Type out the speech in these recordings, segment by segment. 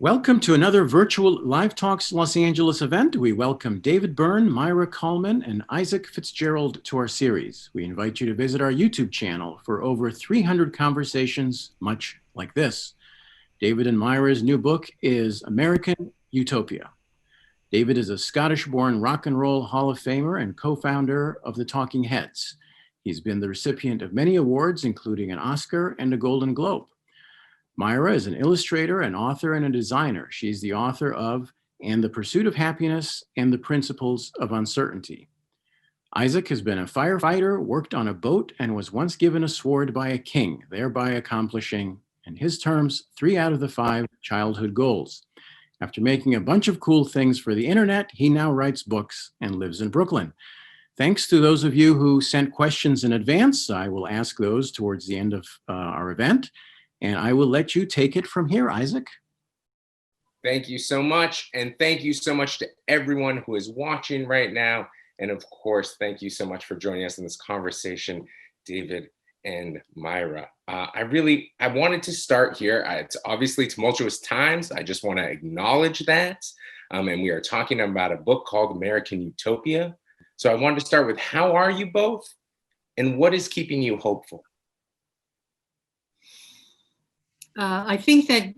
Welcome to another virtual Live Talks Los Angeles event. We welcome David Byrne, Maira Kalman, and Isaac Fitzgerald to our series. We invite you to visit our YouTube channel for over 300 conversations much like this. David and Maira's new book is American Utopia. David is a Scottish-born rock and roll Hall of Famer and co-founder of the Talking Heads. He's been the recipient of many awards, including an Oscar and a Golden Globe. Maira is an illustrator, an author, and a designer. She's the author of And the Pursuit of Happiness and the Principles of Uncertainty. Isaac has been a firefighter, worked on a boat, and was once given a sword by a king, thereby accomplishing, in his terms, 3 out of the 5 childhood goals. After making a bunch of cool things for the internet, he now writes books and lives in Brooklyn. Thanks to those of you who sent questions in advance. I will ask those towards the end of our event. And I will let you take it from here, Isaac. Thank you so much. And thank you so much to everyone who is watching right now. And of course, thank you so much for joining us in this conversation, David and Maira. I wanted to start here. It's obviously tumultuous times. I just want to acknowledge that. And we are talking about a book called American Utopia. So I wanted to start with, how are you both? And what is keeping you hopeful? I think that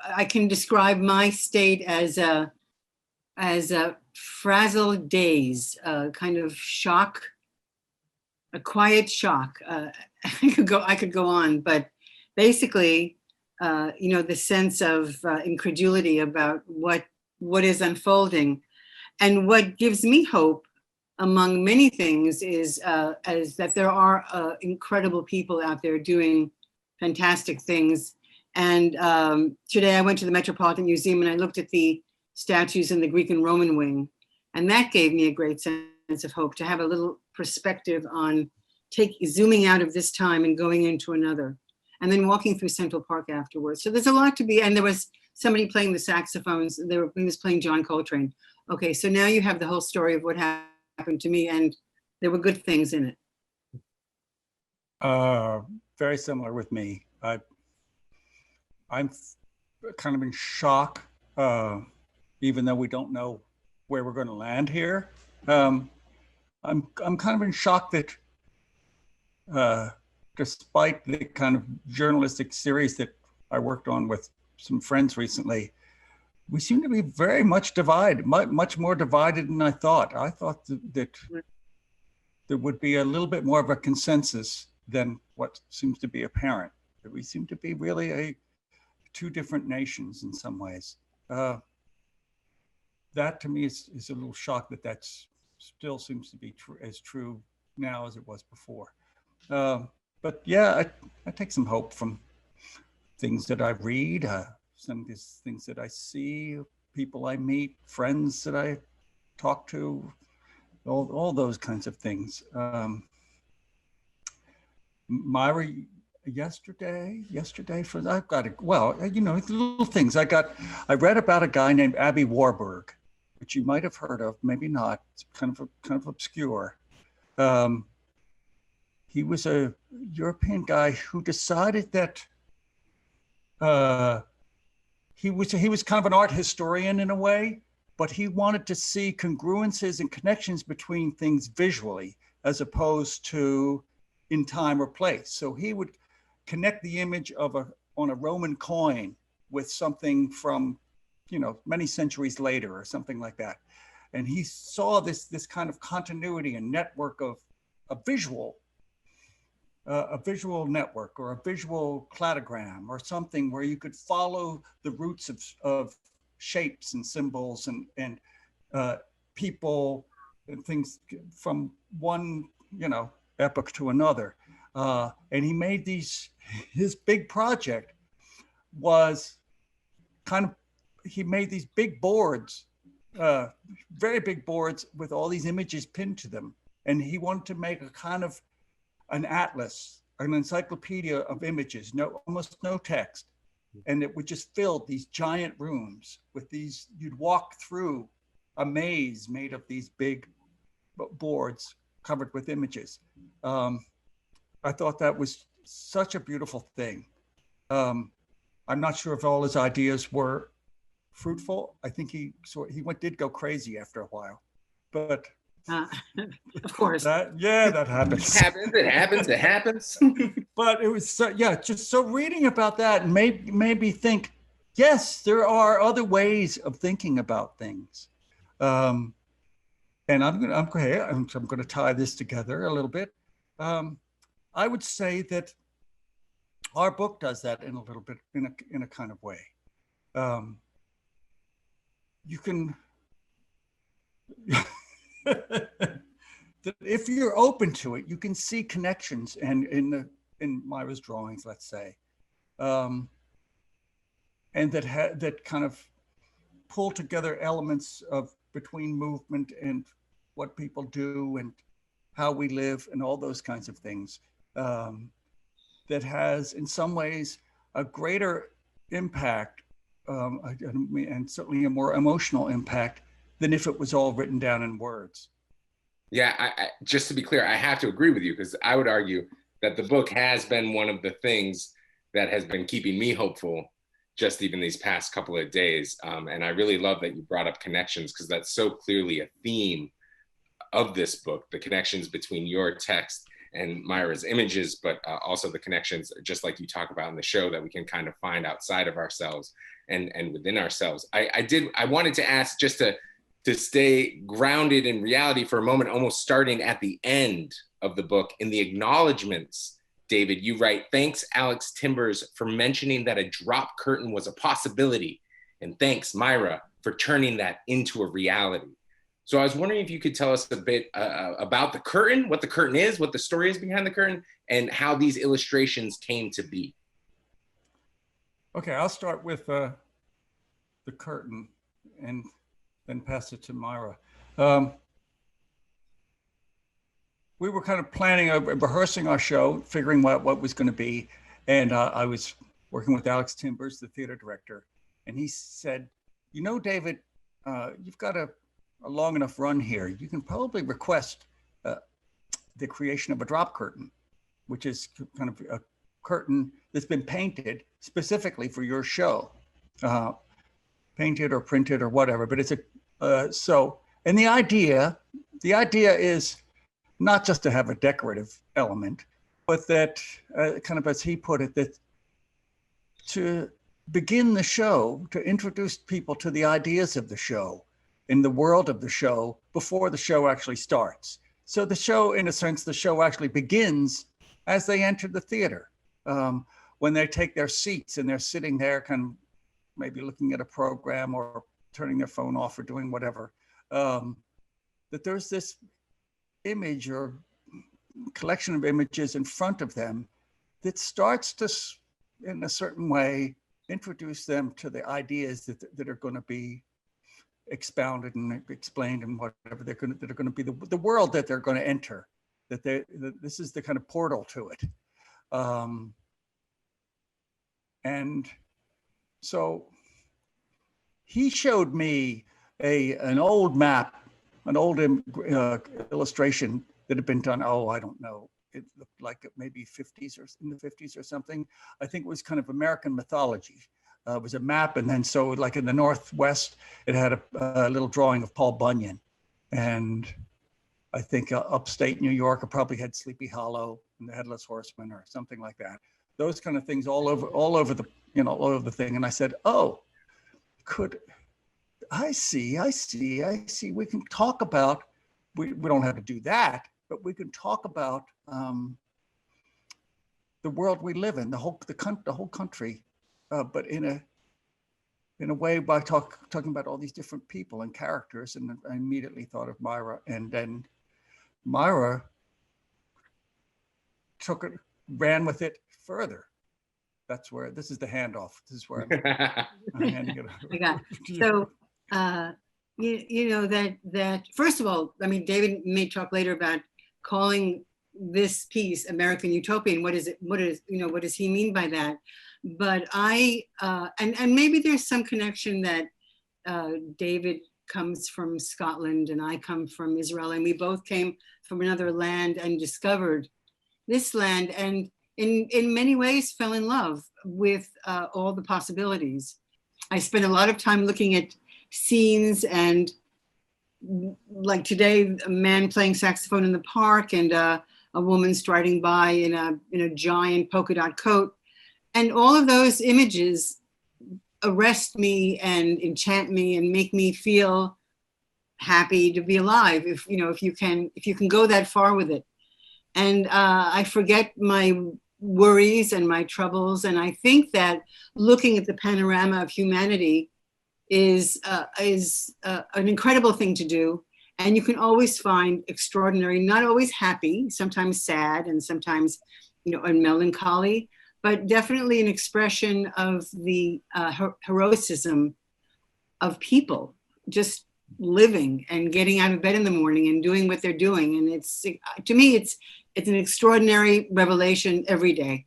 I can describe my state as a frazzled daze, kind of shock, a quiet shock. I could go on, but basically, the sense of incredulity about what is unfolding, and what gives me hope, among many things, is that there are incredible people out there doing fantastic things. And today I went to the Metropolitan Museum and I looked at the statues in the Greek and Roman wing. And that gave me a great sense of hope, to have a little perspective on zooming out of this time and going into another, and then walking through Central Park afterwards. So there's a lot to be, and there was somebody playing the saxophones. He was playing John Coltrane. Okay, so now you have the whole story of what happened to me, and there were good things in it. Very similar with me. I'm kind of in shock, even though we don't know where we're going to land here. I'm kind of in shock that despite the kind of journalistic series that I worked on with some friends recently, we seem to be very much divided, much more divided than I thought. I thought that there would be a little bit more of a consensus than what seems to be apparent. That we seem to be really two different nations in some ways. That to me is a little shock that still seems to be as true now as it was before. But yeah, I take some hope from things that I read, some of these things that I see, people I meet, friends that I talk to, all those kinds of things. Maira, yesterday I've got it. Well, little things. I read about a guy named Aby Warburg, which you might have heard of, maybe not. It's kind of obscure. He was a European guy who decided that he was kind of an art historian in a way, but he wanted to see congruences and connections between things visually as opposed to in time or place. So he would connect the image on a Roman coin with something from, many centuries later or something like that. And he saw this kind of continuity and network of a visual network or a visual cladogram or something where you could follow the roots of shapes and symbols and people and things from one, epoch to another. And he made his big project was he made these big boards, very big boards with all these images pinned to them. And he wanted to make a kind of an atlas, an encyclopedia of images, almost no text. And it would just fill these giant rooms with you'd walk through a maze made of these big boards covered with images. I thought that was such a beautiful thing. I'm not sure if all his ideas were fruitful. I think he did go crazy after a while, but of course. that happens. It happens. But it was just so reading about that made me think, yes, there are other ways of thinking about things. And I'm going to tie this together a little bit. I would say that our book does that in a little bit, in a kind of way. You can, if you're open to it, you can see connections, and in Maira's drawings, let's say, and that kind of pull together elements of between movement and what people do and how we live and all those kinds of things, that has in some ways a greater impact, and certainly a more emotional impact than if it was all written down in words. Yeah, I just to be clear, I have to agree with you, because I would argue that the book has been one of the things that has been keeping me hopeful just even these past couple of days. And I really love that you brought up connections, because that's so clearly a theme of this book, the connections between your text and Maira's images, but also the connections, just like you talk about in the show, that we can kind of find outside of ourselves and within ourselves. I wanted to ask, just to stay grounded in reality for a moment, almost starting at the end of the book, in the acknowledgements, David, you write, "Thanks, Alex Timbers, for mentioning that a drop curtain was a possibility. And thanks, Maira, for turning that into a reality." So I was wondering if you could tell us a bit about the curtain, what the curtain is, what the story is behind the curtain, and how these illustrations came to be. Okay, I'll start with the curtain and then pass it to Maira. We were kind of planning, rehearsing our show, figuring what was going to be. And I was working with Alex Timbers, the theater director. And he said, "You know, David, you've got a long enough run here. You can probably request the creation of a drop curtain, which is kind of a curtain that's been painted specifically for your show, painted or printed or whatever. But it's and the idea is not just to have a decorative element, but that kind of, as he put it, that to begin the show, to introduce people to the ideas of the show, in the world of the show, before the show actually starts. So the show, in a sense, the show actually begins as they enter the theater, when they take their seats and they're sitting there kind of maybe looking at a program or turning their phone off or doing whatever, that there's this image or collection of images in front of them that starts to, in a certain way, introduce them to the ideas that are going to be expounded and explained, and whatever that are going to be the world that they're going to enter. That this is the kind of portal to it, and so he showed me an old map, an old illustration that had been done. Oh, I don't know. It looked like maybe 50s or in the 50s or something. I think it was kind of American mythology. It was a map, and then so like in the Northwest, it had a little drawing of Paul Bunyan, and I think upstate New York, it probably had Sleepy Hollow and the Headless Horseman or something like that. Those kind of things all over the thing. And I said, "Oh, I see. We can talk about. We don't have to do that, but we can talk about the world we live in, the whole country, but in a way by talking about all these different people and characters." And I immediately thought of Maira, and then Maira ran with it further. That's where this is the handoff. This is where I'm handing it over. I got it. So you know that first of all, I mean, David may talk later about calling this piece American Utopia, and what does he mean by that? But and maybe there's some connection that David comes from Scotland and I come from Israel, and we both came from another land and discovered this land, and in many ways fell in love with all the possibilities. I spent a lot of time looking at scenes, and like today, a man playing saxophone in the park and a woman striding by in a giant polka dot coat. And all of those images arrest me and enchant me and make me feel happy to be alive. If you can go that far with it. And I forget my worries and my troubles. And I think that looking at the panorama of humanity is an incredible thing to do. And you can always find extraordinary, not always happy, sometimes sad, and sometimes, and melancholy, but definitely an expression of the heroism of people just living and getting out of bed in the morning and doing what they're doing. And it's, to me, it's an extraordinary revelation every day.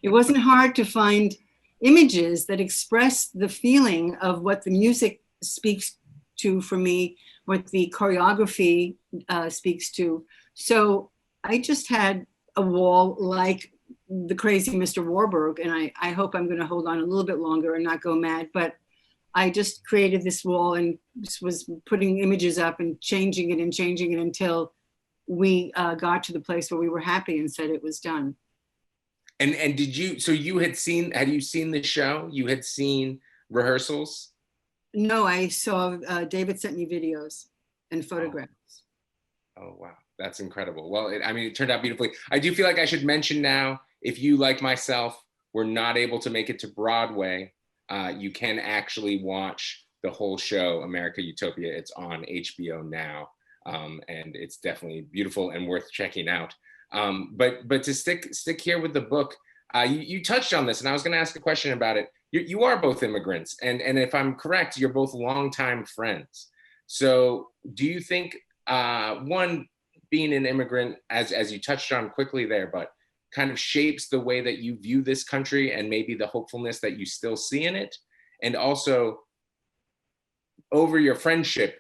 It wasn't hard to find images that express the feeling of what the music speaks to for me, what the choreography speaks to. So I just had a wall like the crazy Mr. Warburg, and I hope I'm going to hold on a little bit longer and not go mad, but I just created this wall and just was putting images up and changing it until we got to the place where we were happy and said it was done. And had you seen the show? You had seen rehearsals? No, I saw, David sent me videos and photographs. Oh, wow. That's incredible. Well, it turned out beautifully. I do feel like I should mention now, if you, like myself, were not able to make it to Broadway, you can actually watch the whole show, American Utopia. It's on HBO now, and it's definitely beautiful and worth checking out. But to stick here with the book, you touched on this, and I was going to ask a question about it. You are both immigrants, and if I'm correct, you're both longtime friends. So do you think, one, being an immigrant, as you touched on quickly there, but kind of shapes the way that you view this country and maybe the hopefulness that you still see in it? And also, over your friendship,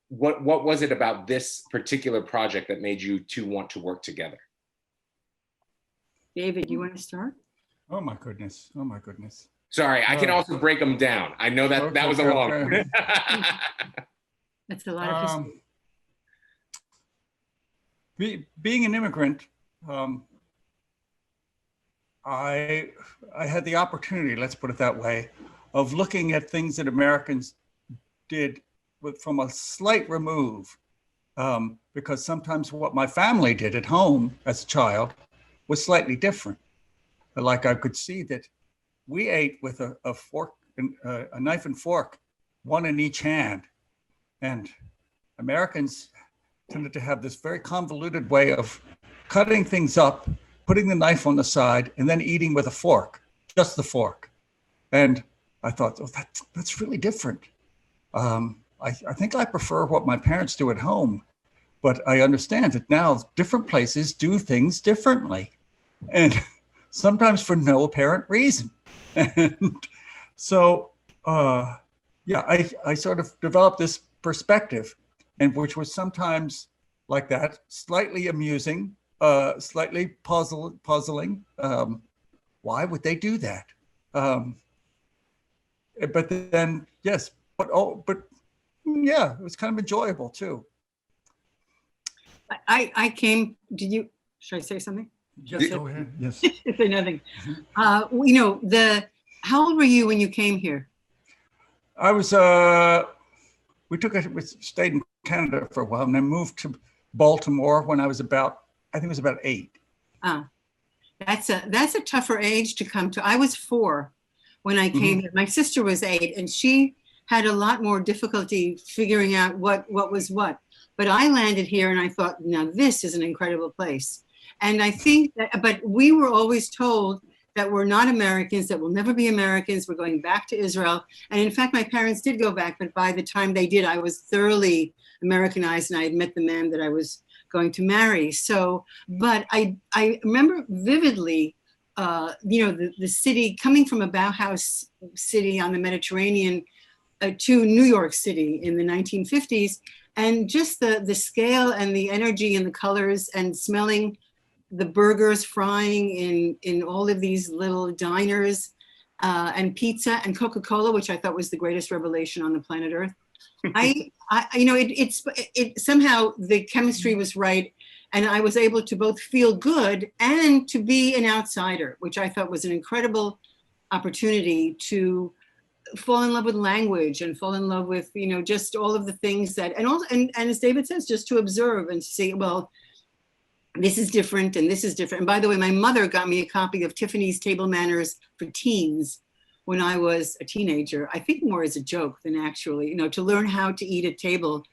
what was it about this particular project that made you two want to work together? David, you want to start? Oh my goodness. Sorry, I can also break them down. I know that that was a long one. That's a lot of history. Being an immigrant, I had the opportunity, let's put it that way, of looking at things that Americans did from a slight remove, because sometimes what my family did at home as a child was slightly different. Like I could see that we ate with a fork, a knife and fork, one in each hand, and Americans tended to have this very convoluted way of cutting things up, putting the knife on the side, and then eating with a fork, just the fork. And I thought, oh, that's really different. I think I prefer what my parents do at home, but I understand that now different places do things differently, and sometimes for no apparent reason. And so, I sort of developed this perspective, and which was sometimes like that, slightly amusing, slightly puzzling. Why would they do that? But then, yes, but yeah, it was kind of enjoyable too. I came, should I say something? Yes, go ahead. Yes. Say nothing. How old were you when you came here? I was, we stayed in Canada for a while and then moved to Baltimore when I was about 8. That's a tougher age to come to. I was 4 when I came here. My sister was 8, and she had a lot more difficulty figuring out what was what. But I landed here and I thought, now this is an incredible place. And I think that, but we were always told that we're not Americans, that we'll never be Americans. We're going back to Israel. And in fact, my parents did go back, but by the time they did, I was thoroughly Americanized and I had met the man that I was going to marry. So, but I remember vividly, the city, coming from a Bauhaus city on the Mediterranean to New York City in the 1950s, and just the scale and the energy and the colors and smelling the burgers frying in all of these little diners, and pizza and Coca-Cola, which I thought was the greatest revelation on the planet Earth. You know, it somehow the chemistry was right, and I was able to both feel good and to be an outsider, which I thought was an incredible opportunity to fall in love with language and fall in love with, you know, just all of the things that, and also, and as David says, just to observe and see, well, this is different and this is different. And by the way, my mother got me a copy of Tiffany's Table Manners for Teens when I was a teenager, I think more as a joke than actually, you know, to learn how to eat at table,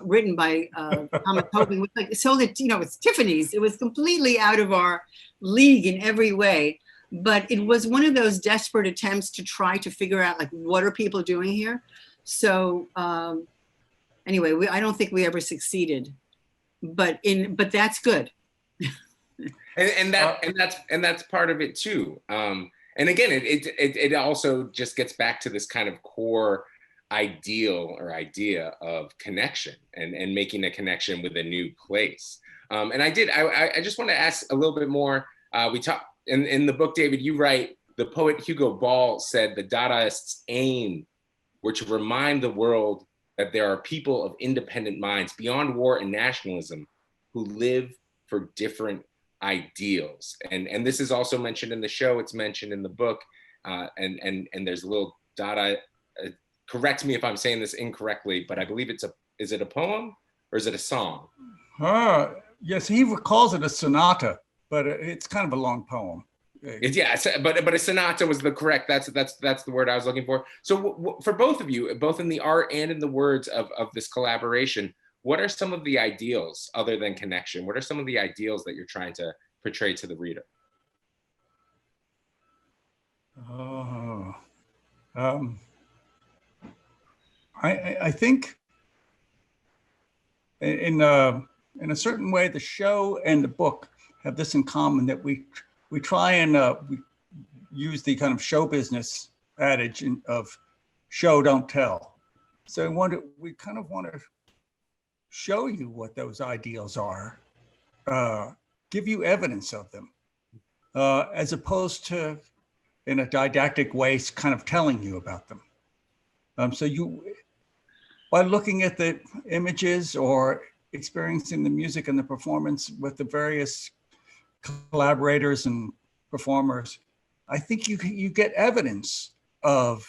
written by Thomas Hogan. Like, so that, you know, it's Tiffany's. It was completely out of our league in every way. But it was one of those desperate attempts to try to figure out, like, what are people doing here? So anyway, I don't think we ever succeeded, but that's good. and that's part of it too. And again, it also just gets back to this kind of core ideal or idea of connection and making a connection with a new place. And I just want to ask a little bit more. We talk in the book, David, you write, the poet Hugo Ball said the Dadaists' aim were to remind the world that there are people of independent minds beyond war and nationalism who live for different ideals. And this is also mentioned in the show, it's mentioned in the book, and there's a little Dada, correct me if I'm saying this incorrectly, but I believe is it a poem or is it a song? Yes, he calls it a sonata, but it's kind of a long poem. Yeah, but a sonata was the correct, that's the word I was looking for. So for both of you, both in the art and in the words of this collaboration, what are some of the ideals other than connection? What are some of the ideals that you're trying to portray to the reader? I think in a certain way, the show and the book have this in common, that we try and we use the kind of show business adage of show, don't tell. So we kind of want to show you what those ideals are, give you evidence of them, as opposed to in a didactic way kind of telling you about them. So by looking at the images or experiencing the music and the performance with the various collaborators and performers, I think you get evidence of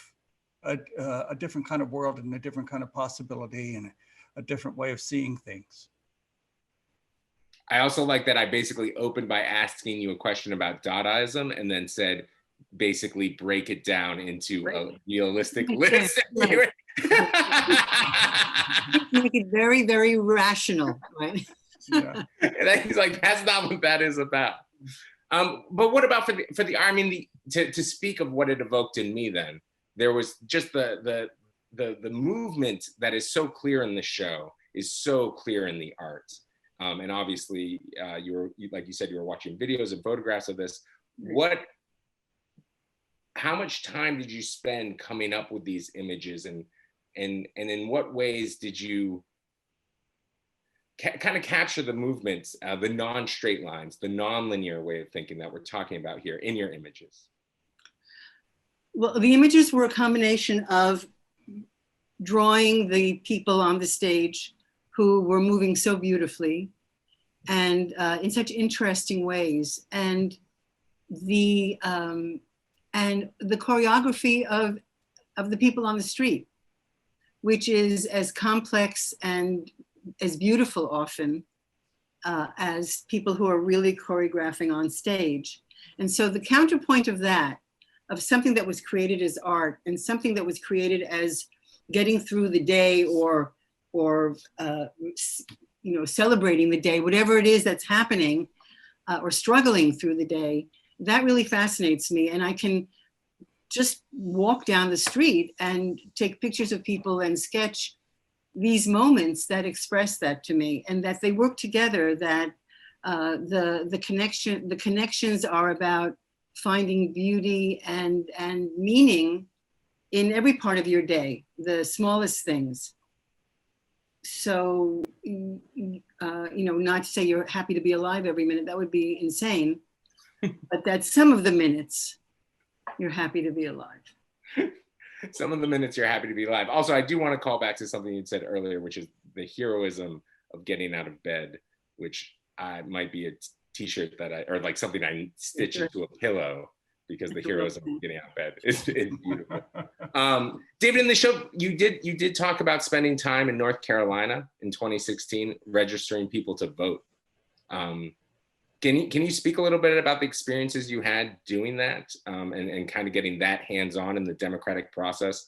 a different kind of world and a different kind of possibility and a different way of seeing things. I also like that I basically opened by asking you a question about Dadaism and then said, basically break it down into a realistic list. Make it very, very rational, right? Yeah. And he's like, that's not what that is about. But what about for the I mean, to speak of what it evoked in me, then there was just the movement that is so clear in the show is so clear in the art. And obviously, like you said, you were watching videos and photographs of this. How much time did you spend coming up with these images, and in what ways did you kind of capture the movements, the non-straight lines, the non-linear way of thinking that we're talking about here in your images? Well, the images were a combination of drawing the people on the stage who were moving so beautifully and in such interesting ways, and the choreography of the people on the street, which is as complex and as beautiful often as people who are really choreographing on stage. And so the counterpoint of that, of something that was created as art and something that was created as getting through the day or celebrating the day, whatever it is that's happening, or struggling through the day, that really fascinates me. And I can just walk down the street and take pictures of people and sketch these moments that express that to me, and that they work together, that the connections are about finding beauty and meaning in every part of your day, the smallest things. so, not to say you're happy to be alive every minute, that would be insane, but that some of the minutes you're happy to be alive. Some of the minutes you're happy to be alive. Also, I do want to call back to something you said earlier, which is the heroism of getting out of bed, which might be a t-shirt or like something I stitch into a pillow, because the heroism of getting out of bed is beautiful. David, in the show, you did talk about spending time in North Carolina in 2016, registering people to vote. Can you speak a little bit about the experiences you had doing that, and kind of getting that hands-on in the democratic process?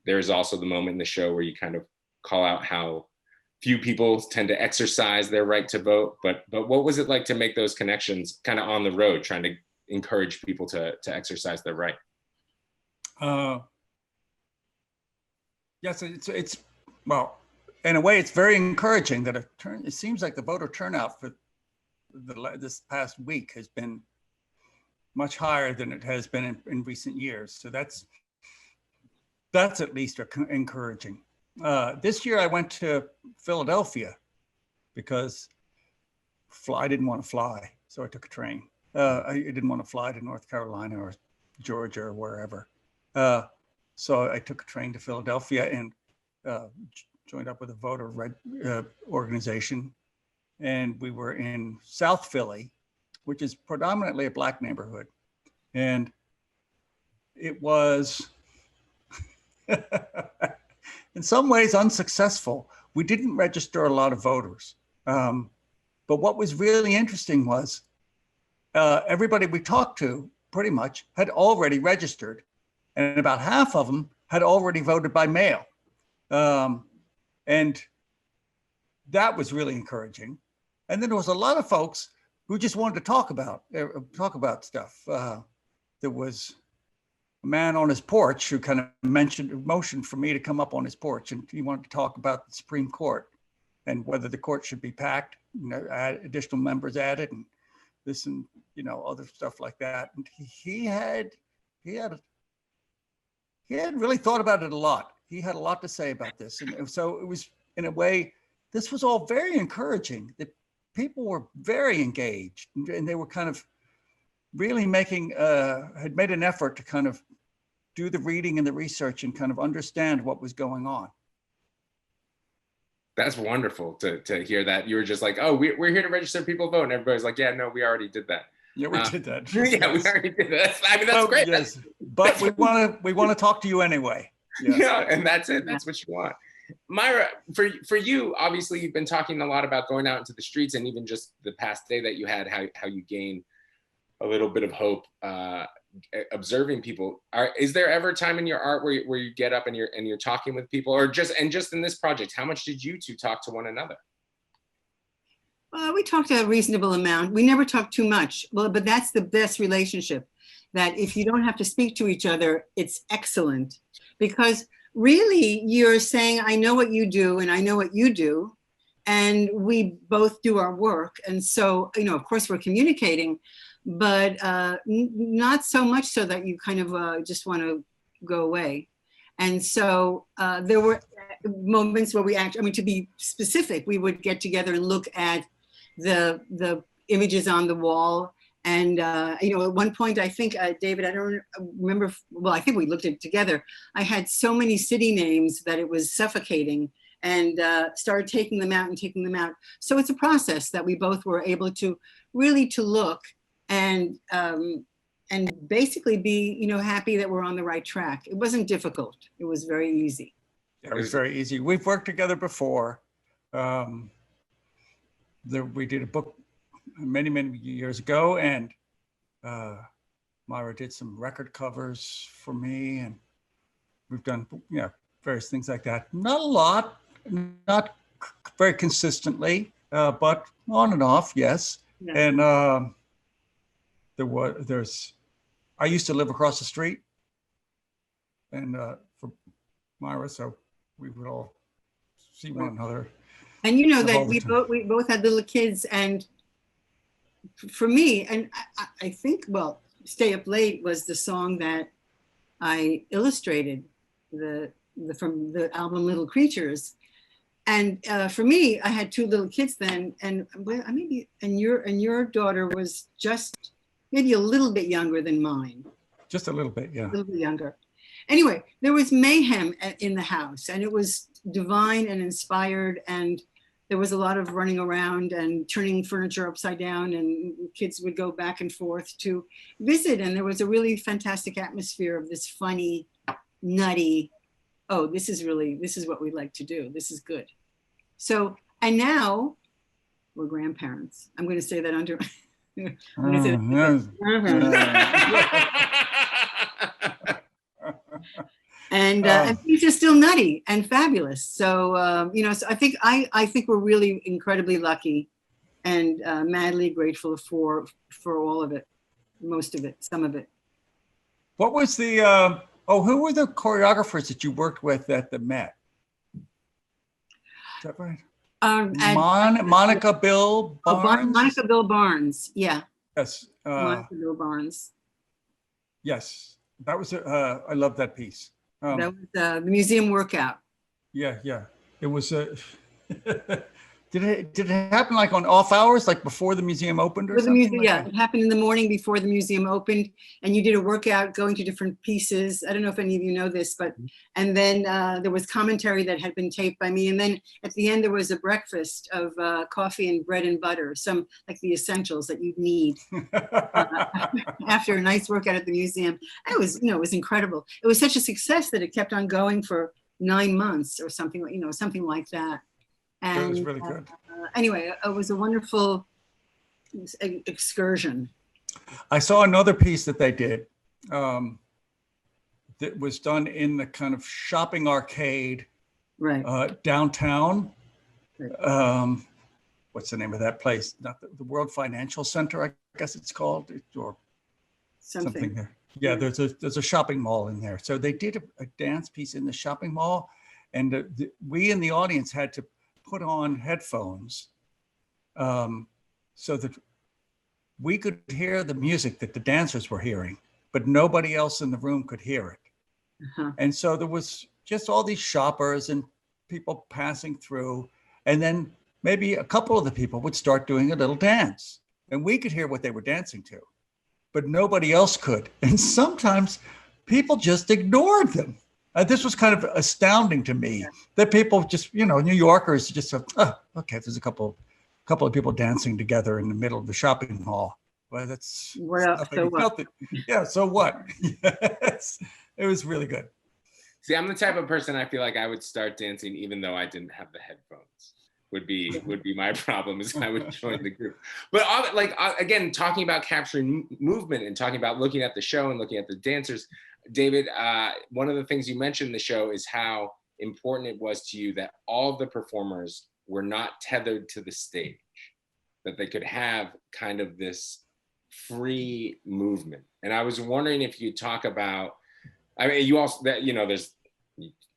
There's also the moment in the show where you kind of call out how few people tend to exercise their right to vote, but what was it like to make those connections kind of on the road, trying to encourage people to exercise their right? Yes, it's well, in a way, it's very encouraging that it seems like the voter turnout for this past week has been much higher than it has been in recent years. So that's at least encouraging. This year I went to Philadelphia because I didn't want to fly, so I took a train. I didn't want to fly to North Carolina or Georgia or wherever. So I took a train to Philadelphia and joined up with a voter organization. And we were in South Philly, which is predominantly a Black neighborhood. And it was, in some ways, unsuccessful. We didn't register a lot of voters. But what was really interesting was everybody we talked to pretty much had already registered, and about half of them had already voted by mail. And that was really encouraging. And then there was a lot of folks who just wanted to talk about stuff. There was a man on his porch who kind of motioned for me to come up on his porch, and he wanted to talk about the Supreme Court and whether the court should be packed, add additional members added, and this and other stuff like that. And he had really thought about it a lot. He had a lot to say about this, and so it was, in a way, this was all very encouraging. That people were very engaged, and they were kind of really had made an effort to kind of do the reading and the research and kind of understand what was going on. That's wonderful to hear that. You were just like, oh, we're here to register people vote. And everybody's like, yeah, no, we already did that. Yeah, we did that. Yeah, yes. We already did that. I mean, that's great. Yes, but we want to talk to you anyway. Yes. Yeah, and that's it. That's what you want. Myra, for you, obviously, you've been talking a lot about going out into the streets, and even just the past day that you had, how you gained a little bit of hope observing people. Is there ever a time in your art where you get up and you're talking with people, or just in this project, how much did you two talk to one another? We talked a reasonable amount. We never talked too much. Well, but that's the best relationship. That if you don't have to speak to each other, it's excellent, because really you're saying, I know what you do and I know what you do, and we both do our work. And so, of course we're communicating, but not so much so that you kind of just want to go away. And so there were moments where we actually, to be specific, we would get together and look at the images on the wall. And, at one point, I think, David, I don't remember, well, I think we looked at it together. I had so many city names that it was suffocating, and started taking them out. So it's a process that we both were able to really to look and basically be, happy that we're on the right track. It wasn't difficult. It was very easy. It was very easy. We've worked together before. We did a book many years ago, and Myra did some record covers for me, and we've done various things like that. Not a lot, not very consistently, but on and off, yes. Yeah. And I used to live across the street, and for Myra, so we would all see one another. And that we both had little kids, and for me, and I think, Stay Up Late was the song that I illustrated from the album Little Creatures. And for me, I had two little kids then, and maybe and your daughter was just maybe a little bit younger than mine. Just a little bit, yeah. A little bit younger. Anyway, there was mayhem in the house, and it was divine and inspired, and there was a lot of running around and turning furniture upside down, and kids would go back and forth to visit, and there was a really fantastic atmosphere of this funny, nutty, oh, this is what we like to do. This is good. So, and now we're grandparents. I'm going to say that under. And things are still nutty and fabulous. So so I think we're really incredibly lucky, and madly grateful for all of it, most of it, some of it. What was the who were the choreographers that you worked with at the Met? Is that right? Monica Bill Barnes. Monica Bill Barnes, yeah. Yes. Monica Bill Barnes. Yes, that was I love that piece. That was the museum workout. Yeah. It was did it happen like on off hours, like before the museum opened or something? Yeah, it happened in the morning before the museum opened, and you did a workout going to different pieces. I don't know if any of you know this, but and then there was commentary that had been taped by me, and then at the end there was a breakfast of coffee and bread and butter, some like the essentials that you'd need after a nice workout at the museum. And it was incredible. It was such a success that it kept on going for 9 months or something, something like that. And it was really good. Anyway, it was a wonderful excursion. I saw another piece that they did that was done in the kind of shopping arcade downtown. Right. What's the name of that place? Not the World Financial Center, I guess it's called, or something there. Yeah, there's a shopping mall in there. So they did a dance piece in the shopping mall, and we in the audience had to put on headphones so that we could hear the music that the dancers were hearing, but nobody else in the room could hear it. Uh-huh. And so there was just all these shoppers and people passing through, and then maybe a couple of the people would start doing a little dance, and we could hear what they were dancing to, but nobody else could. And sometimes people just ignored them. This was kind of astounding to me that people just, New Yorkers just said, oh, okay, there's a couple of people dancing together in the middle of the shopping mall. Well, that's so what? Yeah, so what? Yes, it was really good. See, I'm the type of person I feel like I would start dancing even though I didn't have the headphones. Would be my problem, is I would join the group. But again, talking about capturing movement and talking about looking at the show and looking at the dancers, David, one of the things you mentioned in the show is how important it was to you that all of the performers were not tethered to the stage, that they could have kind of this free movement. And I was wondering if you talk about, you also, there's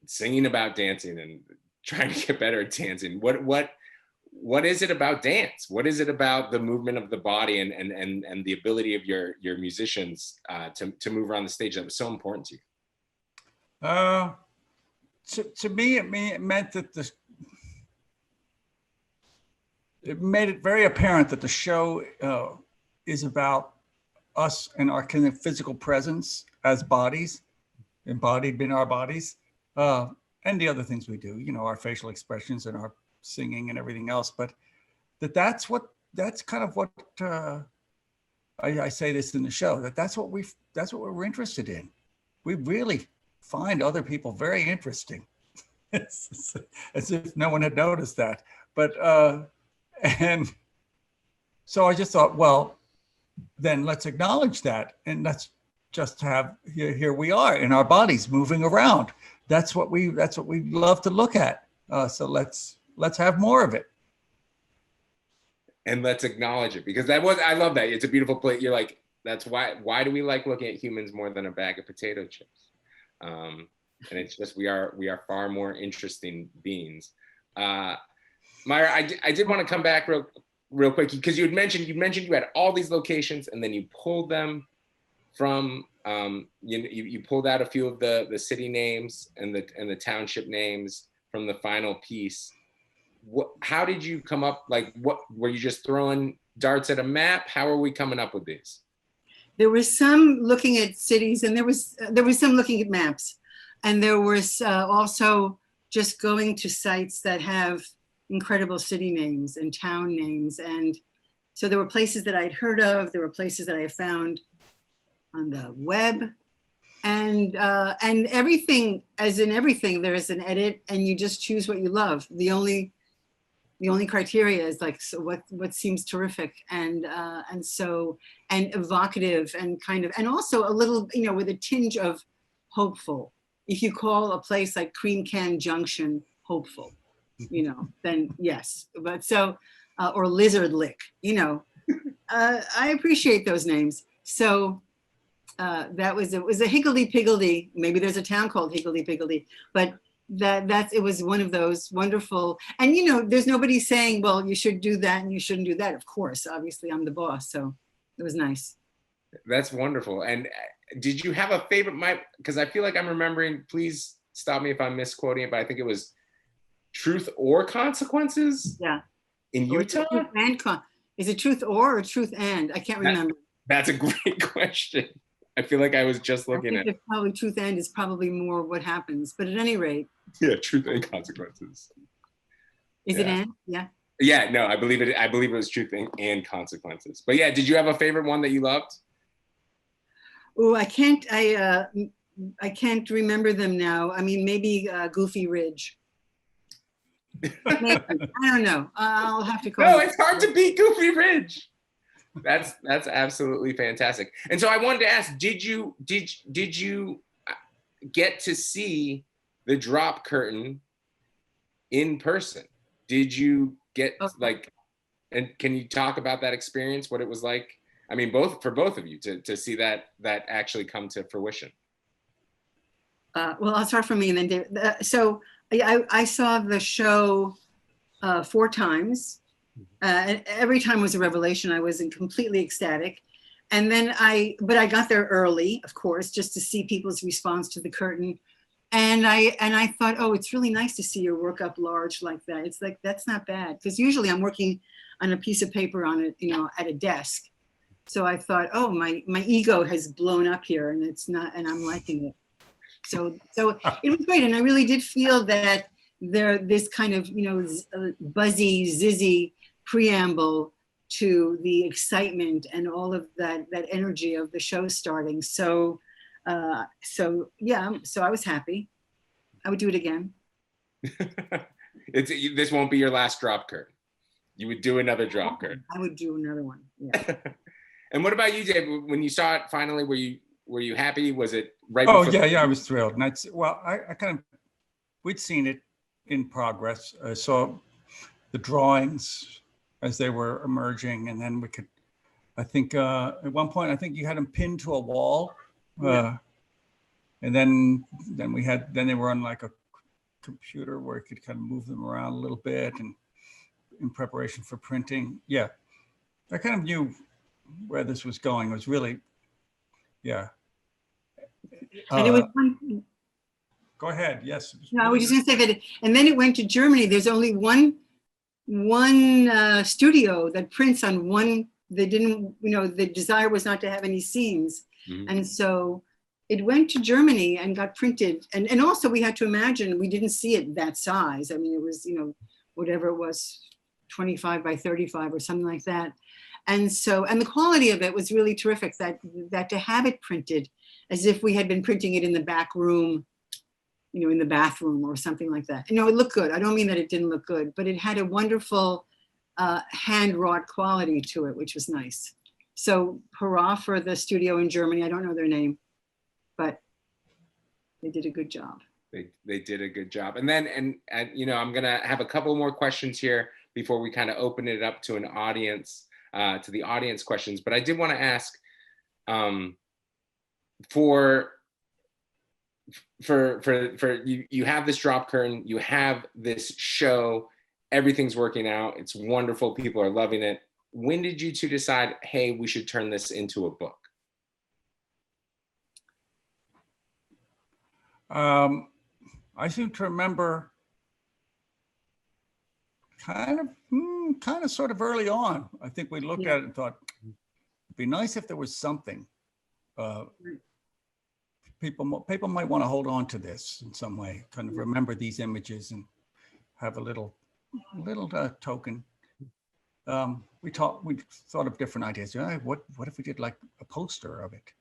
singing about dancing and trying to get better at dancing. What is it about dance? What is it about the movement of the body and the ability of your musicians to move around the stage that was so important to you? To me, it meant that it made it very apparent that the show is about us and our kind of physical presence as bodies, embodied in our bodies, and the other things we do, our facial expressions and our singing and everything else. But that's kind of what I say this in the show, that's what we're interested in. We really find other people very interesting. As if no one had noticed that. But and so I just thought, well, then let's acknowledge that, and let's just have here we are in our bodies moving around. That's what we love to look at. So let's have more of it. And let's acknowledge it, because I love that. It's a beautiful place. You're like, that's why do we like looking at humans more than a bag of potato chips? And it's just, we are far more interesting beings. Maira, I did want to come back real quick, because you mentioned you had all these locations, and then you pulled them from, you pulled out a few of the city names and the township names from the final piece. how did you come up, like, what, were you just throwing darts at a map? How are we coming up with these? There was some looking at cities, and there was some looking at maps. And there was also just going to sites that have incredible city names and town names. And so there were places that I'd heard of, there were places that I found on the web. And everything, as in everything, there is an edit and you just choose what you love. The only criteria is like, so what seems terrific and evocative and kind of, and also a little, you know, with a tinge of hopeful. If you call a place like Cream Can Junction hopeful, you know, then yes. But so, or Lizard Lick, you know, I appreciate those names. So it was a higgledy-piggledy. Maybe there's a town called Higgledy-Piggledy, but it was one of those wonderful, and you know, there's nobody saying, well, you should do that and you shouldn't do that. Of course, obviously I'm the boss. So it was nice. That's wonderful. And did you have a favorite, because I feel like I'm remembering, please stop me if I'm misquoting it, but I think it was Truth or Consequences? Yeah. In Utah? Is it Truth or Truth and? I can't remember. That's a great question. I feel like I was just looking at it. Probably Truth and is probably more what happens, but at any rate. Yeah, Truth and Consequences. Is it and? Yeah. Yeah, no, I believe it was Truth and Consequences. But yeah, did you have a favorite one that you loved? Oh, I can't remember them now. I mean, maybe Goofy Ridge. Maybe. I don't know. I'll have to call. No, it's hard to beat Goofy Ridge. That's absolutely fantastic. And so I wanted to ask, did you get to see the drop curtain in person? Did you get like, and can you talk about that experience, what it was like? I mean, for both of you to see that actually come to fruition. Well, I'll start from me and then David. So I saw the show 4 times. And every time was a revelation. I was completely ecstatic. And then I got there early, of course, just to see people's response to the curtain. And I thought, oh, it's really nice to see your work up large like that. It's like, that's not bad. Because usually I'm working on a piece of paper on it, you know, at a desk. So I thought, oh, my ego has blown up here and it's not, and I'm liking it. So it was great. And I really did feel that this kind of, you know, buzzy, zizzy preamble to the excitement and all of that energy of the show starting. So yeah, so I was happy. I would do it again. This won't be your last drop curtain. You would do another drop curtain. I would do another one. Yeah. And what about you, Dave? When you saw it finally, were you happy? Was it right? Oh yeah, I was thrilled. And we'd seen it in progress. I saw the drawings as they were emerging, and then I think at one point, I think you had them pinned to a wall. Yeah. And then they were on like a computer where you could kind of move them around a little bit and in preparation for printing. Yeah, I kind of knew where this was going. It was really, yeah. And it was fun. Go ahead, yes. No, I was just gonna say that, and then it went to Germany. There's only one studio that prints on one. They didn't, you know, the desire was not to have any scenes. Mm-hmm. And so it went to Germany and got printed. And also we had to imagine, we didn't see it that size. I mean, it was, you know, whatever it was, 25 by 35 or something like that. And so, and the quality of it was really terrific, that to have it printed as if we had been printing it in the back room, you know, in the bathroom or something like that. You know, it looked good. I don't mean that it didn't look good, but it had a wonderful hand-wrought quality to it, which was nice. So hurrah for the studio in Germany. I don't know their name, but they did a good job. They did a good job. And then, and you know, I'm gonna have a couple more questions here before we kind of open it up to an audience, to the audience questions. But I did want to ask, for you have this drop curtain, you have this show, everything's working out, it's wonderful, people are loving it. When did you two decide, hey, we should turn this into a book? I seem to remember kind of sort of early on. I think we looked at it and thought, it'd be nice if there was something. People might want to hold on to this in some way, kind of remember these images and have a little token. We thought of different ideas. What if we did like a poster of it?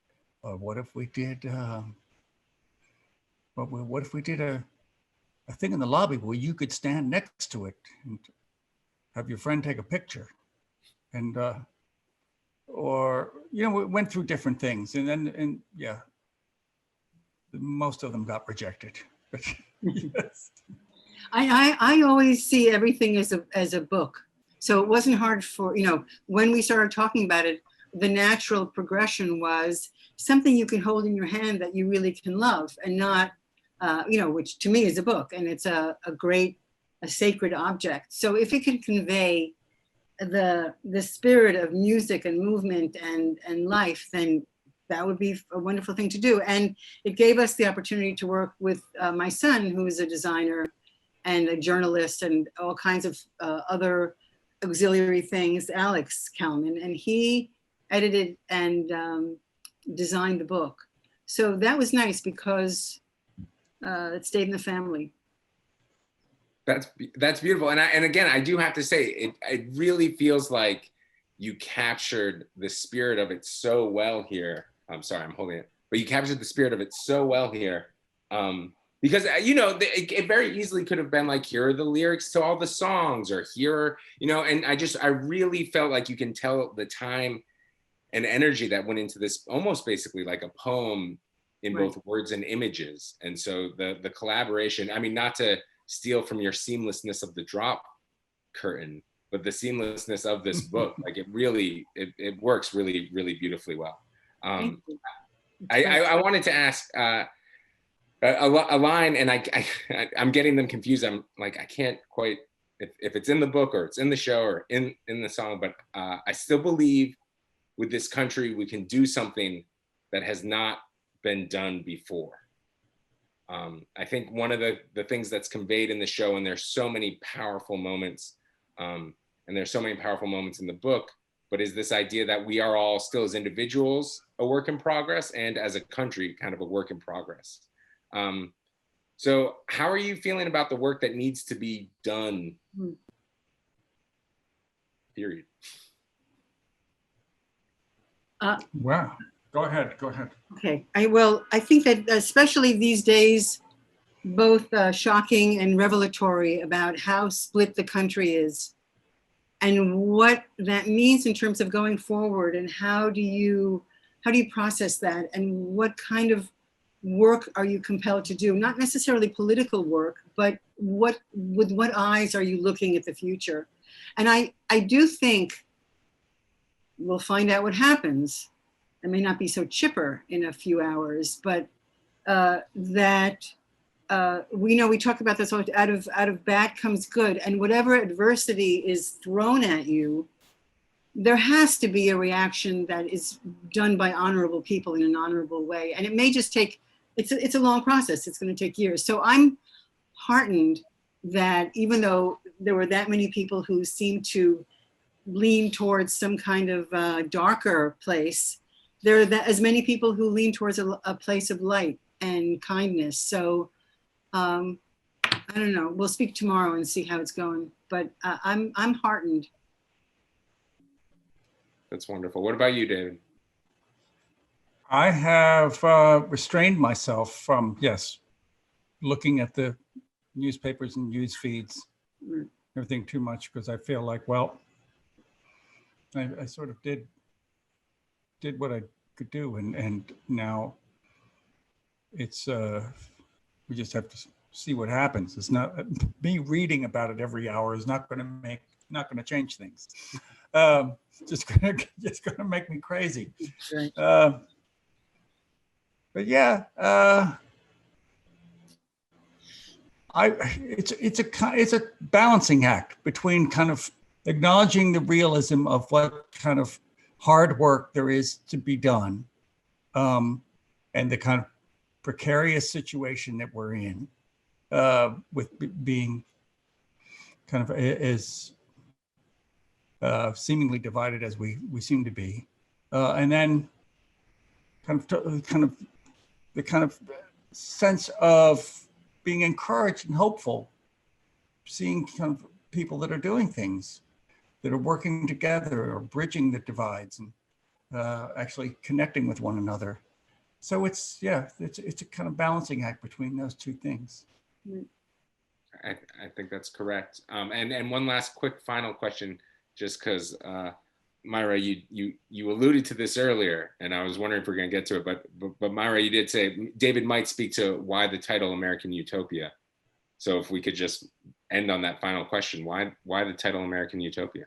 Or what if we did what if we did a thing in the lobby where you could stand next to it and have your friend take a picture? And or we went through different things, and most of them got rejected. But yes. I always see everything as a book. So it wasn't hard for, when we started talking about it, the natural progression was something you can hold in your hand that you really can love, and not, which to me is a book, and it's a sacred object. So if it can convey the spirit of music and movement and life, then that would be a wonderful thing to do. And it gave us the opportunity to work with my son, who is a designer and a journalist and all kinds of other auxiliary things, Alex Kalman, and he edited and designed the book. So that was nice because it stayed in the family. That's beautiful. And again, I do have to say, it really feels like you captured the spirit of it so well here. I'm sorry, I'm holding it, but you captured the spirit of it so well here. Because, it very easily could have been like, here are the lyrics to all the songs, or here, and I really felt like you can tell the time and energy that went into this, almost basically like a poem in both words and images. And so the collaboration, I mean, not to steal from your seamlessness of the drop curtain, but the seamlessness of this book, like it really, it works really, really beautifully well. I wanted to ask a line, and I'm getting them confused. I'm like, I can't quite, if it's in the book or it's in the show or in the song, but I still believe with this country, we can do something that has not been done before. I think one of the things that's conveyed in the show, and there's so many powerful moments, and there's so many powerful moments in the book, but is this idea that we are all still as individuals a work in progress, and as a country kind of a work in progress. So how are you feeling about the work that needs to be done? Period. Wow. Go ahead. Okay. I think that especially these days, both shocking and revelatory about how split the country is, and what that means in terms of going forward, and how do you process that, and what kind of work are you compelled to do? Not necessarily political work, but with what eyes are you looking at the future? And I do think we'll find out what happens. I may not be so chipper in a few hours, but we talk about this, out of bad comes good, and whatever adversity is thrown at you, there has to be a reaction that is done by honorable people in an honorable way. And it may just take, it's a long process. It's going to take years. So I'm heartened that even though there were that many people who seemed to lean towards some kind of darker place, there are as many people who lean towards a place of light and kindness. So I don't know. We'll speak tomorrow and see how it's going. But I'm heartened. That's wonderful. What about you, David? I have restrained myself from, looking at the newspapers and news feeds, everything too much, because I feel like, I sort of did what I could do, and now it's we just have to see what happens. It's not me reading about it every hour is not going to change things. Just gonna make me crazy. Right. But yeah, it's a balancing act between kind of acknowledging the realism of what kind of hard work there is to be done, and the kind of precarious situation that we're in, with being kind of is seemingly divided as we seem to be, and then kind of the kind of sense of being encouraged and hopeful, seeing kind of people that are doing things, that are working together or bridging the divides and actually connecting with one another. So it's a kind of balancing act between those two things. I think that's correct. And one last quick final question, just because Maira, you alluded to this earlier, and I was wondering if we're going to get to it, but Maira, you did say David might speak to why the title American Utopia. So if we could just end on that final question, why the title American Utopia?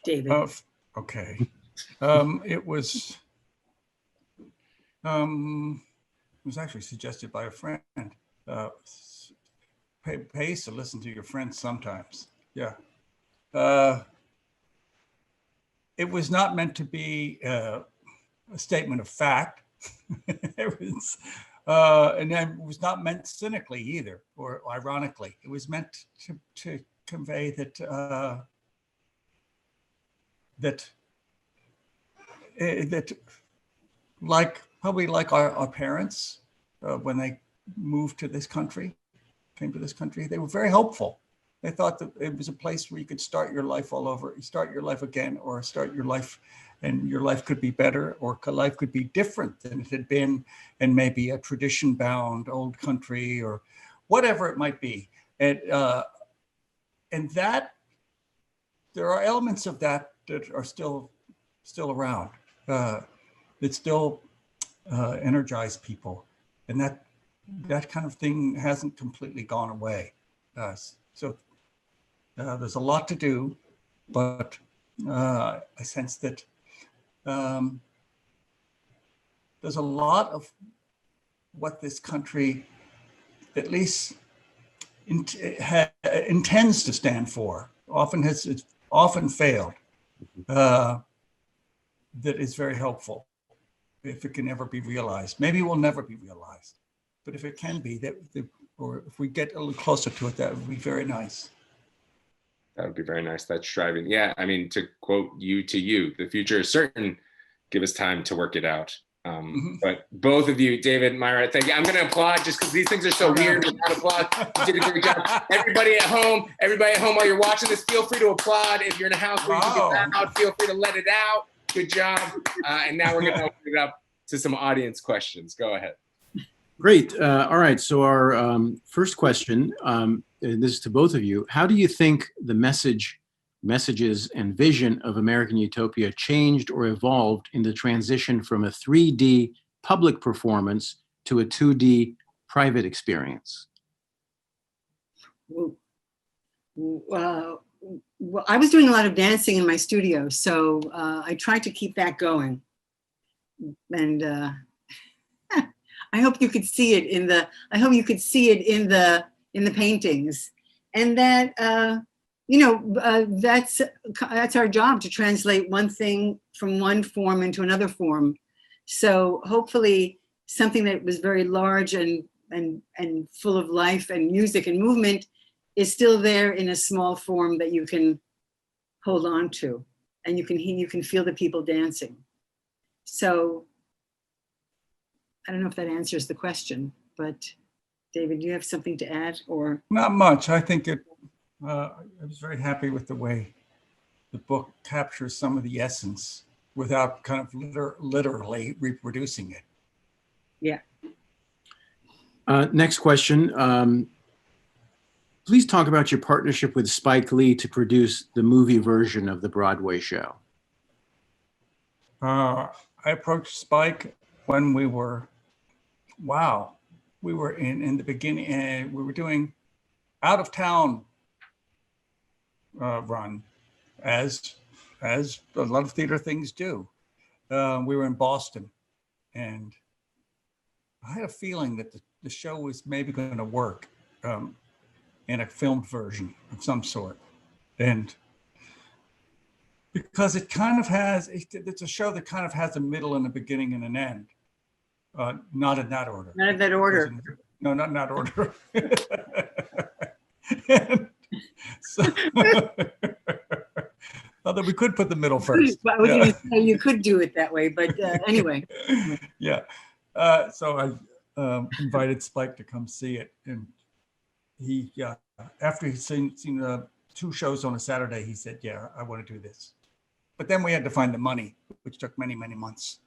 David. Okay. It was actually suggested by a friend. Pays to listen to your friends sometimes. Yeah. It was not meant to be a statement of fact. It was, and it was not meant cynically either, or ironically. It was meant to convey that that probably like our parents when they moved to this country, came to this country, they were very hopeful. They thought that it was a place where you could start your life all over, start your life again, or start your life, and your life could be better, or life could be different than it had been, and maybe a tradition-bound old country, or whatever it might be. And that there are elements of that are still around, that still energize people, and that kind of thing hasn't completely gone away. So there's a lot to do, but I sense that there's a lot of what this country at least intends to stand for, it's often failed, that is very helpful if it can ever be realized. Maybe it will never be realized, but if it can be, or if we get a little closer to it, that would be very nice. That would be very nice. That's striving. Yeah, I mean, to quote you to you, the future is certain. Give us time to work it out. But both of you, David, Maira, thank you. I'm going to applaud just because these things are so weird without applause. You did a great job. Everybody at home, while you're watching this, feel free to applaud. If you're in a house where you can get that out, feel free to let it out. Good job. And now we're going to open it up to some audience questions. Go ahead. Great. All right. So our first question, and this is to both of you. How do you think the messages and vision of American Utopia changed or evolved in the transition from a 3D public performance to a 2D private experience? Well, I was doing a lot of dancing in my studio, so I tried to keep that going. And I hope you could see it in the paintings, and that that's our job, to translate one thing from one form into another form. So hopefully something that was very large and full of life and music and movement is still there in a small form that you can hold on to, and you can feel the people dancing. So I don't know if that answers the question, but David, do you have something to add, or? Not much. I think I was very happy with the way the book captures some of the essence without kind of literally reproducing it. Yeah. Next question. Please talk about your partnership with Spike Lee to produce the movie version of the Broadway show. I approached Spike when we were in the beginning, and we were doing out of town run, as a lot of theater things do. We were in Boston, and I had a feeling that the show was maybe going to work in a filmed version of some sort. And because it's a show that kind of has a middle and a beginning and an end. Not in that order. Not in that order. No, not in that order. So, although we could put the middle first. I was going to say you could do it that way, but anyway. Yeah. So I invited Spike to come see it, and he, after he'd seen 2 shows on a Saturday, he said, "Yeah, I want to do this." But then we had to find the money, which took many, many months.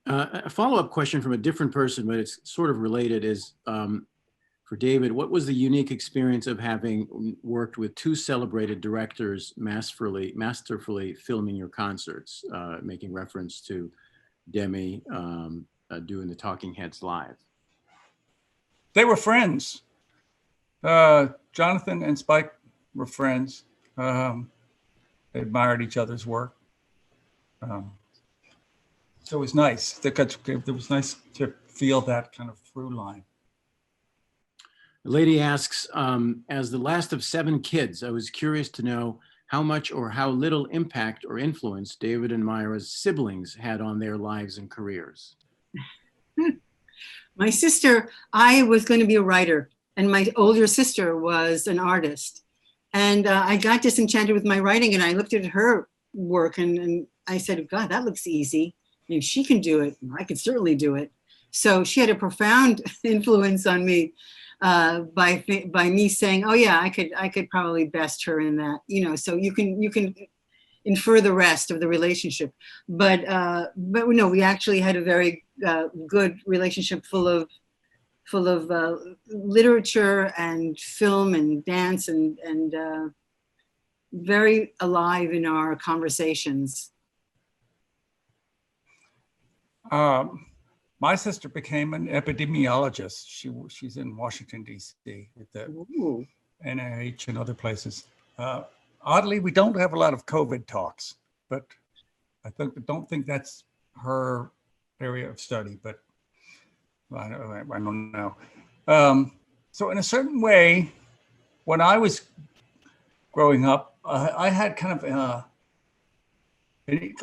A follow-up question from a different person, but it's sort of related, is for David, what was the unique experience of having worked with 2 celebrated directors masterfully filming your concerts, making reference to Demi doing the Talking Heads live? They were friends. Jonathan and Spike were friends. They admired each other's work. So it was nice. It was nice to feel that kind of through line. The lady asks, as the last of 7 kids, I was curious to know how much or how little impact or influence David and Maira's siblings had on their lives and careers. My sister, I was going to be a writer, and my older sister was an artist. And I got disenchanted with my writing, and I looked at her work, and I said, God, that looks easy. If she can do it, I could certainly do it. So she had a profound influence on me by me saying, oh yeah, I could probably best her in that, so you can infer the rest of the relationship. But no, we actually had a very good relationship full of literature and film and dance and very alive in our conversations. My sister became an epidemiologist. She's in Washington, D.C. at the NIH and other places. Oddly, we don't have a lot of COVID talks, but I don't think that's her area of study, but I don't know. So in a certain way, when I was growing up, I had kind of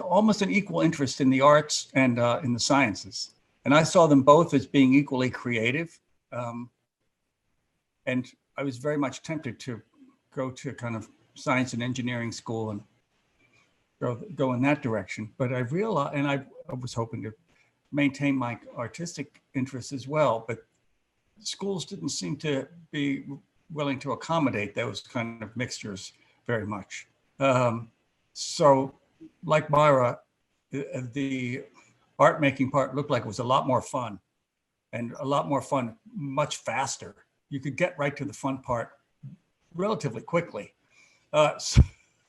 almost an equal interest in the arts and in the sciences. And I saw them both as being equally creative. And I was very much tempted to go to kind of science and engineering school and go in that direction. But I realized, and I was hoping to maintain my artistic interests as well, but schools didn't seem to be willing to accommodate those kind of mixtures very much. So like Maira, the art making part looked like it was a lot more fun, and a lot more fun much faster. You could get right to the fun part relatively quickly.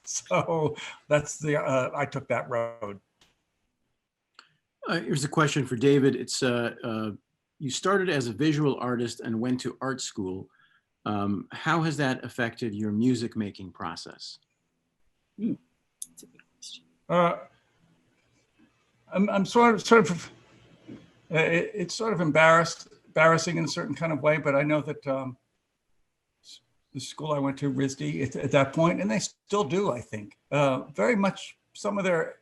So that's I took that road. Here's a question for David. It's you started as a visual artist and went to art school. How has that affected your music making process? That's a good question. I'm sort of it's sort of embarrassing in a certain kind of way, but I know that the school I went to, RISD, at that point, and they still do, I think, very much some of their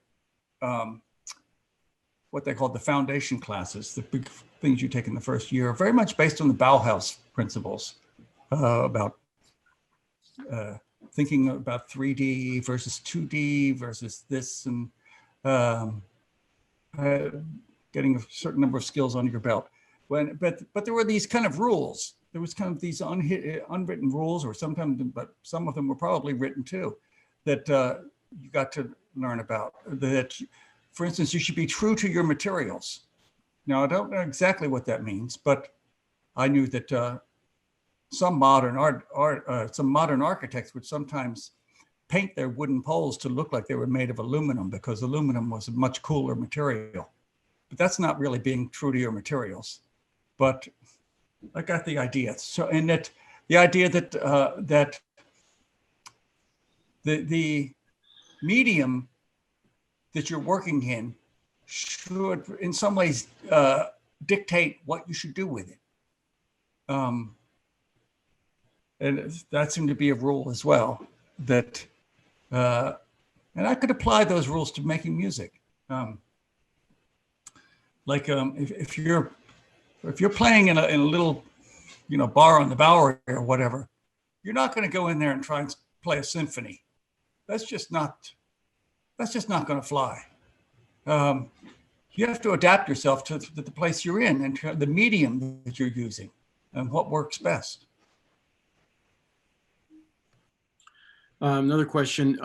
what they call the foundation classes, the big things you take in the first year, are very much based on the Bauhaus principles about thinking about 3D versus 2D versus this, and getting a certain number of skills under your belt. But there were these kind of rules. There was kind of these unwritten rules, or sometimes, but some of them were probably written too, that you got to learn about. That, for instance, you should be true to your materials. Now, I don't know exactly what that means, but I knew that some modern architects would sometimes paint their wooden poles to look like they were made of aluminum, because aluminum was a much cooler material. But that's not really being true to your materials. But I got the idea. So, and that the idea that that the medium that you're working in should, in some ways, dictate what you should do with it. And that seemed to be a rule as well. That, and I could apply those rules to making music. If you're playing in a little, bar on the Bowery or whatever, you're not going to go in there and try and play a symphony. That's just not going to fly. You have to adapt yourself to the place you're in and to the medium that you're using and what works best. Another question.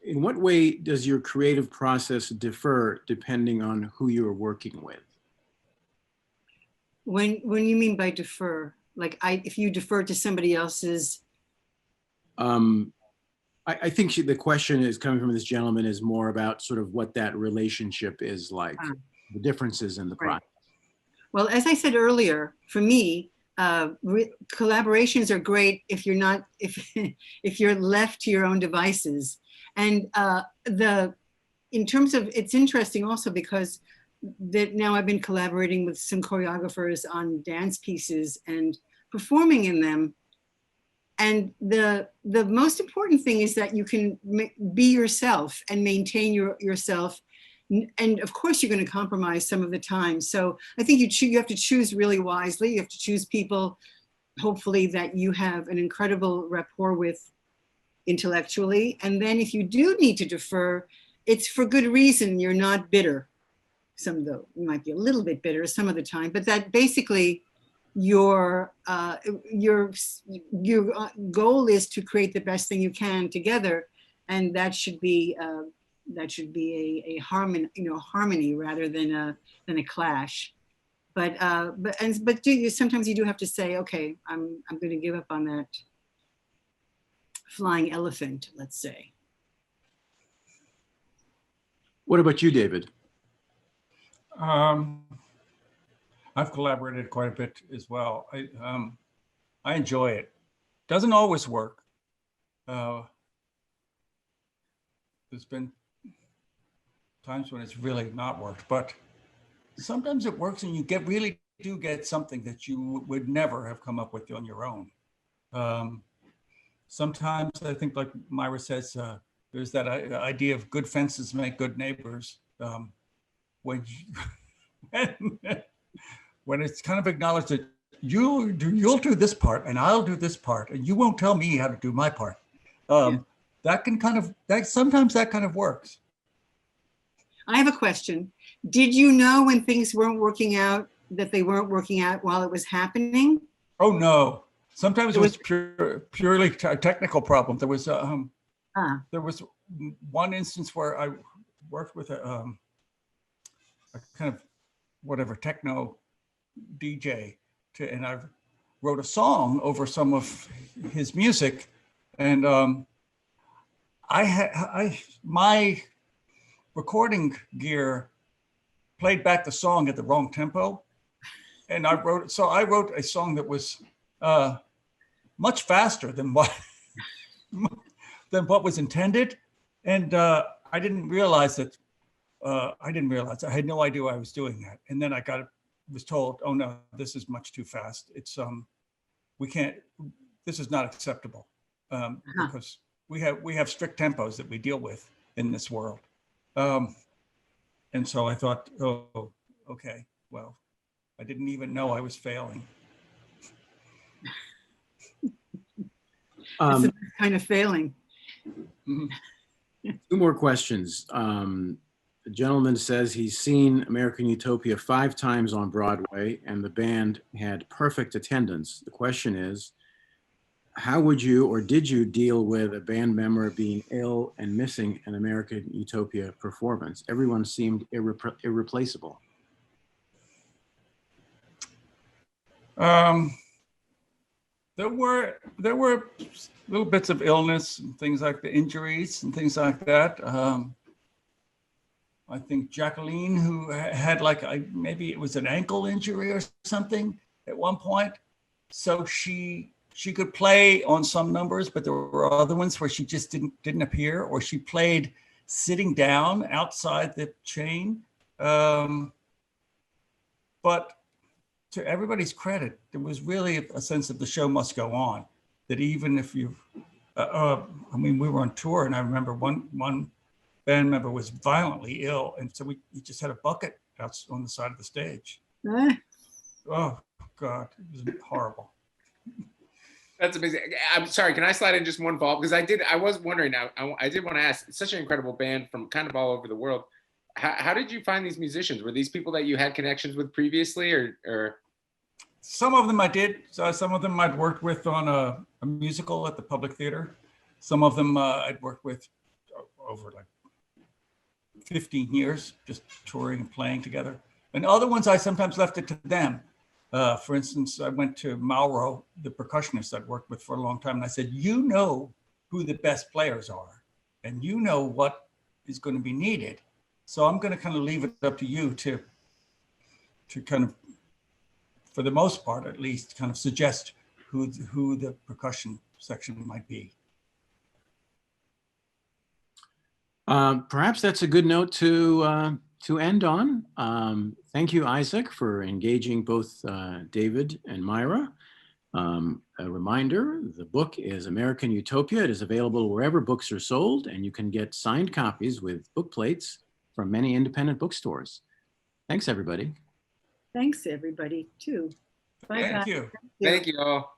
In what way does your creative process differ depending on who you're working with? When you mean by defer, like if you defer to somebody else's? I think the question is coming from this gentleman is more about sort of what that relationship is like, the differences in the process. Well, as I said earlier, for me, collaborations are great if you're not, if you're left to your own devices. And in terms of, it's interesting also because now I've been collaborating with some choreographers on dance pieces and performing in them. And the most important thing is that you can be yourself and maintain yourself. And of course, you're going to compromise some of the time. So I think you have to choose really wisely. You have to choose people, hopefully, that you have an incredible rapport with intellectually. And then if you do need to defer, it's for good reason. You're not bitter. You might be a little bit bitter some of the time, but that basically your goal is to create the best thing you can together, and that should be a harmony rather than a clash. But sometimes you do have to say, okay, I'm going to give up on that flying elephant, let's say. What about you, David? I've collaborated quite a bit as well. I enjoy it. Doesn't always work. There's been times when it's really not worked, but sometimes it works and you really do get something that you would never have come up with on your own. Sometimes I think, like Myra says, there's that idea of good fences make good neighbors. When it's kind of acknowledged that you'll do this part and I'll do this part and you won't tell me how to do my part. Sometimes that kind of works. I have a question. Did you know when things weren't working out that they weren't working out while it was happening? Oh no. Sometimes it was purely a technical problem. There was one instance where I worked with a kind of techno DJ and I wrote a song over some of his music, and my recording gear played back the song at the wrong tempo, and I wrote a song that was much faster than what was intended, and I didn't realize that. I had no idea I was doing that, and then I was told, "Oh no, this is much too fast. It's we can't. This is not acceptable because we have strict tempos that we deal with in this world." And so I thought, "Oh, okay. Well, I didn't even know I was failing." It's a kind of failing. Two more questions. The gentleman says he's seen American Utopia 5 times on Broadway and the band had perfect attendance. The question is, how would you or did you deal with a band member being ill and missing an American Utopia performance? Everyone seemed irreplaceable. There were little bits of illness and things like the injuries and things like that. I think Jacqueline, who had maybe it was an ankle injury or something at one point. So she could play on some numbers, but there were other ones where she just didn't appear, or she played sitting down outside the chain. But to everybody's credit, there was really a sense that the show must go on. That even if we were on tour, and I remember one band member was violently ill, and so we just had a bucket out on the side of the stage. Oh God, it was horrible. That's amazing. I'm sorry, can I slide in just one follow-up? Because I was wondering now, I did want to ask, it's such an incredible band from kind of all over the world. How did you find these musicians? Were these people that you had connections with previously or? Some of them I did. So some of them I'd worked with on a musical at the Public Theater. Some of them I'd worked with over like 15 years, just touring and playing together. And other ones I sometimes left it to them. For instance, I went to Mauro, the percussionist I'd worked with for a long time, and I said, you know who the best players are, and you know what is going to be needed. So I'm going to kind of leave it up to you to kind of, for the most part at least, kind of suggest who the percussion section might be. Perhaps that's a good note to end on. Thank you, Isaac, for engaging both David and Maira. A reminder, the book is American Utopia. It is available wherever books are sold, and you can get signed copies with book plates from many independent bookstores. Thanks, everybody. Thanks, everybody, too. Bye. Thank you. Thank you all.